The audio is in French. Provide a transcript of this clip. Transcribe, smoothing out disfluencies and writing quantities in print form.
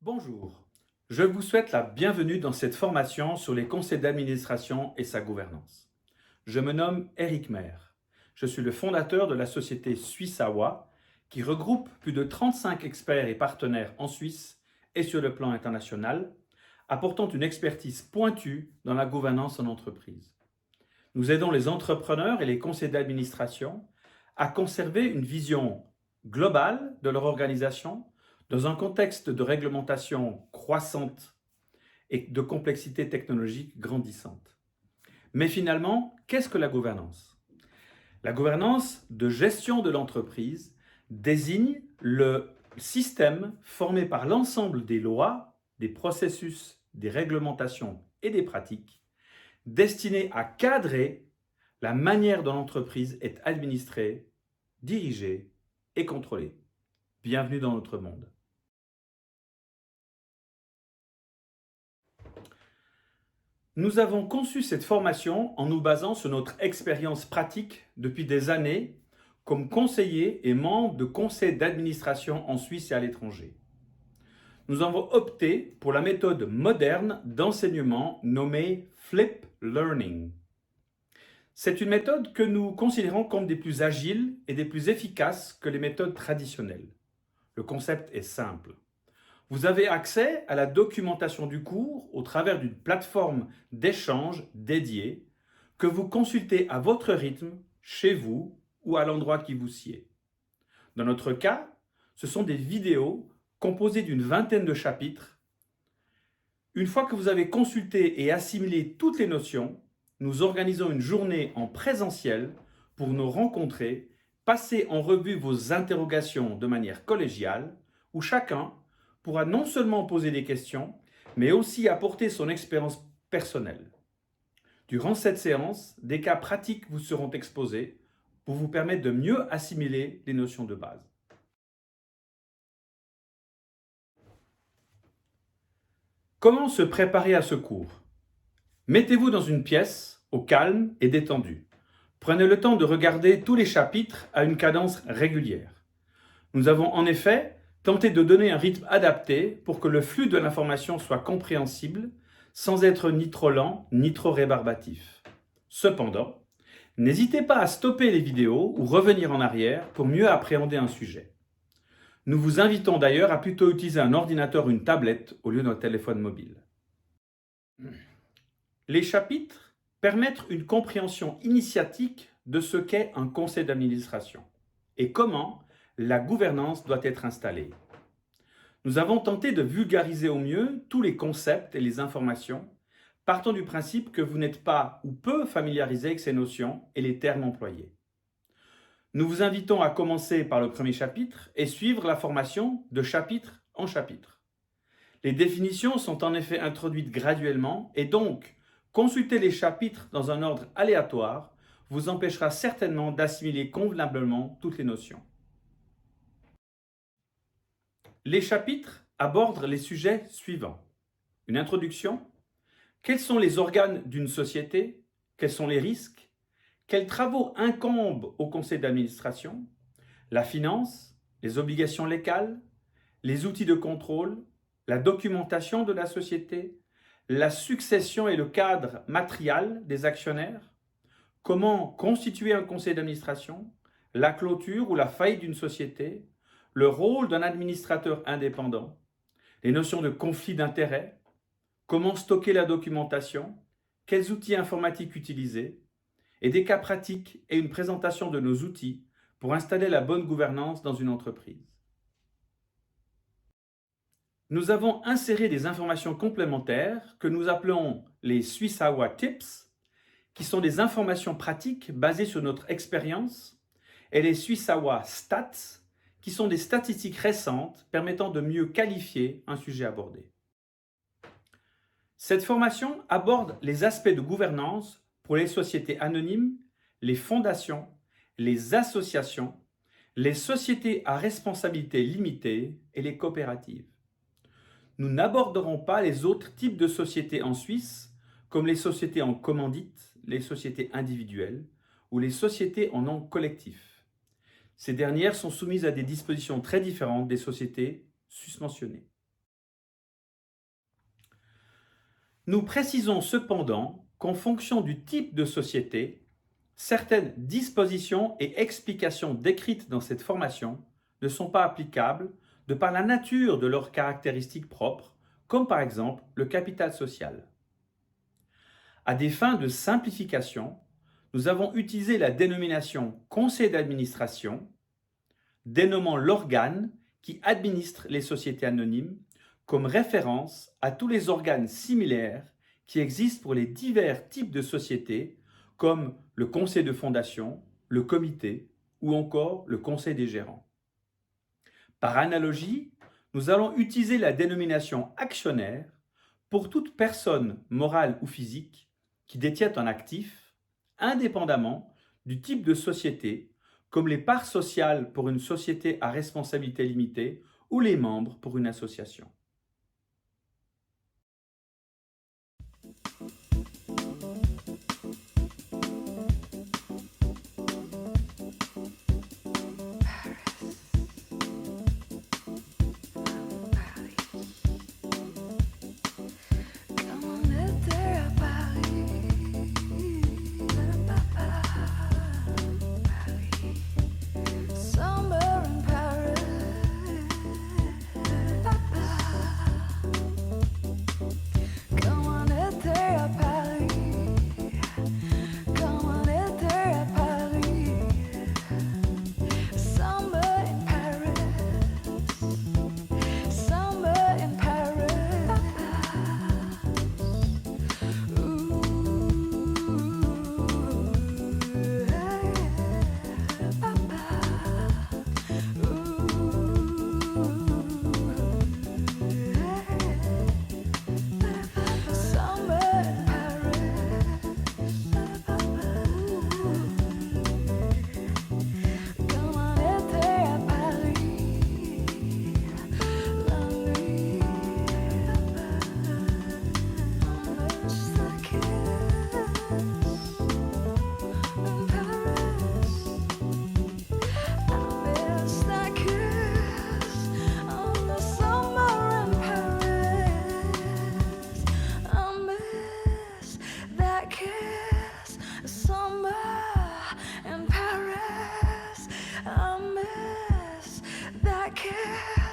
Bonjour, je vous souhaite la bienvenue dans cette formation sur les conseils d'administration et sa gouvernance. Je me nomme Eric Maire. Je suis le fondateur de la société Suissawa qui regroupe plus de 35 experts et partenaires en Suisse et sur le plan international, apportant une expertise pointue dans la gouvernance en entreprise. Nous aidons les entrepreneurs et les conseils d'administration à conserver une vision globale de leur organisation dans un contexte de réglementation croissante et de complexité technologique grandissante. Mais finalement, qu'est-ce que la gouvernance? La gouvernance de gestion de l'entreprise désigne le système formé par l'ensemble des lois, des processus, des réglementations et des pratiques destinées à cadrer la manière dont l'entreprise est administrée, dirigée et contrôlée. Bienvenue dans notre monde. Nous avons conçu cette formation en nous basant sur notre expérience pratique depuis des années comme conseiller et membre de conseils d'administration en Suisse et à l'étranger. Nous avons opté pour la méthode moderne d'enseignement nommée Flip Learning. C'est une méthode que nous considérons comme des plus agiles et des plus efficaces que les méthodes traditionnelles. Le concept est simple. Vous avez accès à la documentation du cours au travers d'une plateforme d'échange dédiée que vous consultez à votre rythme, chez vous ou à l'endroit qui vous sied. Dans notre cas, ce sont des vidéos composées d'une vingtaine de chapitres. Une fois que vous avez consulté et assimilé toutes les notions, nous organisons une journée en présentiel pour nous rencontrer, passer en revue vos interrogations de manière collégiale, où chacun pourra non seulement poser des questions, mais aussi apporter son expérience personnelle. Durant cette séance, des cas pratiques vous seront exposés pour vous permettre de mieux assimiler les notions de base. Comment se préparer à ce cours? Mettez-vous dans une pièce, au calme et détendu. Prenez le temps de regarder tous les chapitres à une cadence régulière. Nous avons en effet tenté de donner un rythme adapté pour que le flux de l'information soit compréhensible, sans être ni trop lent ni trop rébarbatif. Cependant, n'hésitez pas à stopper les vidéos ou revenir en arrière pour mieux appréhender un sujet. Nous vous invitons d'ailleurs à plutôt utiliser un ordinateur ou une tablette au lieu d'un téléphone mobile. Les chapitres permettent une compréhension initiatique de ce qu'est un conseil d'administration et comment la gouvernance doit être installée. Nous avons tenté de vulgariser au mieux tous les concepts et les informations, partant du principe que vous n'êtes pas ou peu familiarisé avec ces notions et les termes employés. Nous vous invitons à commencer par le premier chapitre et suivre la formation de chapitre en chapitre. Les définitions sont en effet introduites graduellement et donc consulter les chapitres dans un ordre aléatoire vous empêchera certainement d'assimiler convenablement toutes les notions. Les chapitres abordent les sujets suivants. Une introduction. Quels sont les organes d'une société? Quels sont les risques? Quels travaux incombent au conseil d'administration? La finance, les obligations légales, les outils de contrôle, la documentation de la société, la succession et le cadre matériel des actionnaires, comment constituer un conseil d'administration, la clôture ou la faillite d'une société, le rôle d'un administrateur indépendant, les notions de conflit d'intérêts, comment stocker la documentation, quels outils informatiques utiliser, et des cas pratiques et une présentation de nos outils pour installer la bonne gouvernance dans une entreprise. Nous avons inséré des informations complémentaires que nous appelons les Suissawa Tips, qui sont des informations pratiques basées sur notre expérience, et les Suissawa Stats, qui sont des statistiques récentes permettant de mieux qualifier un sujet abordé. Cette formation aborde les aspects de gouvernance pour les sociétés anonymes, les fondations, les associations, les sociétés à responsabilité limitée et les coopératives. Nous n'aborderons pas les autres types de sociétés en Suisse, comme les sociétés en commandite, les sociétés individuelles ou les sociétés en nom collectif. Ces dernières sont soumises à des dispositions très différentes des sociétés susmentionnées. Nous précisons cependant qu'en fonction du type de société, certaines dispositions et explications décrites dans cette formation ne sont pas applicables de par la nature de leurs caractéristiques propres, comme par exemple le capital social. À des fins de simplification, nous avons utilisé la dénomination conseil d'administration, dénommant l'organe qui administre les sociétés anonymes comme référence à tous les organes similaires qui existent pour les divers types de sociétés, comme le conseil de fondation, le comité ou encore le conseil des gérants. Par analogie, nous allons utiliser la dénomination actionnaire pour toute personne morale ou physique qui détient un actif, indépendamment du type de société, comme les parts sociales pour une société à responsabilité limitée ou les membres pour une association. Summer in Paris, I miss that kiss.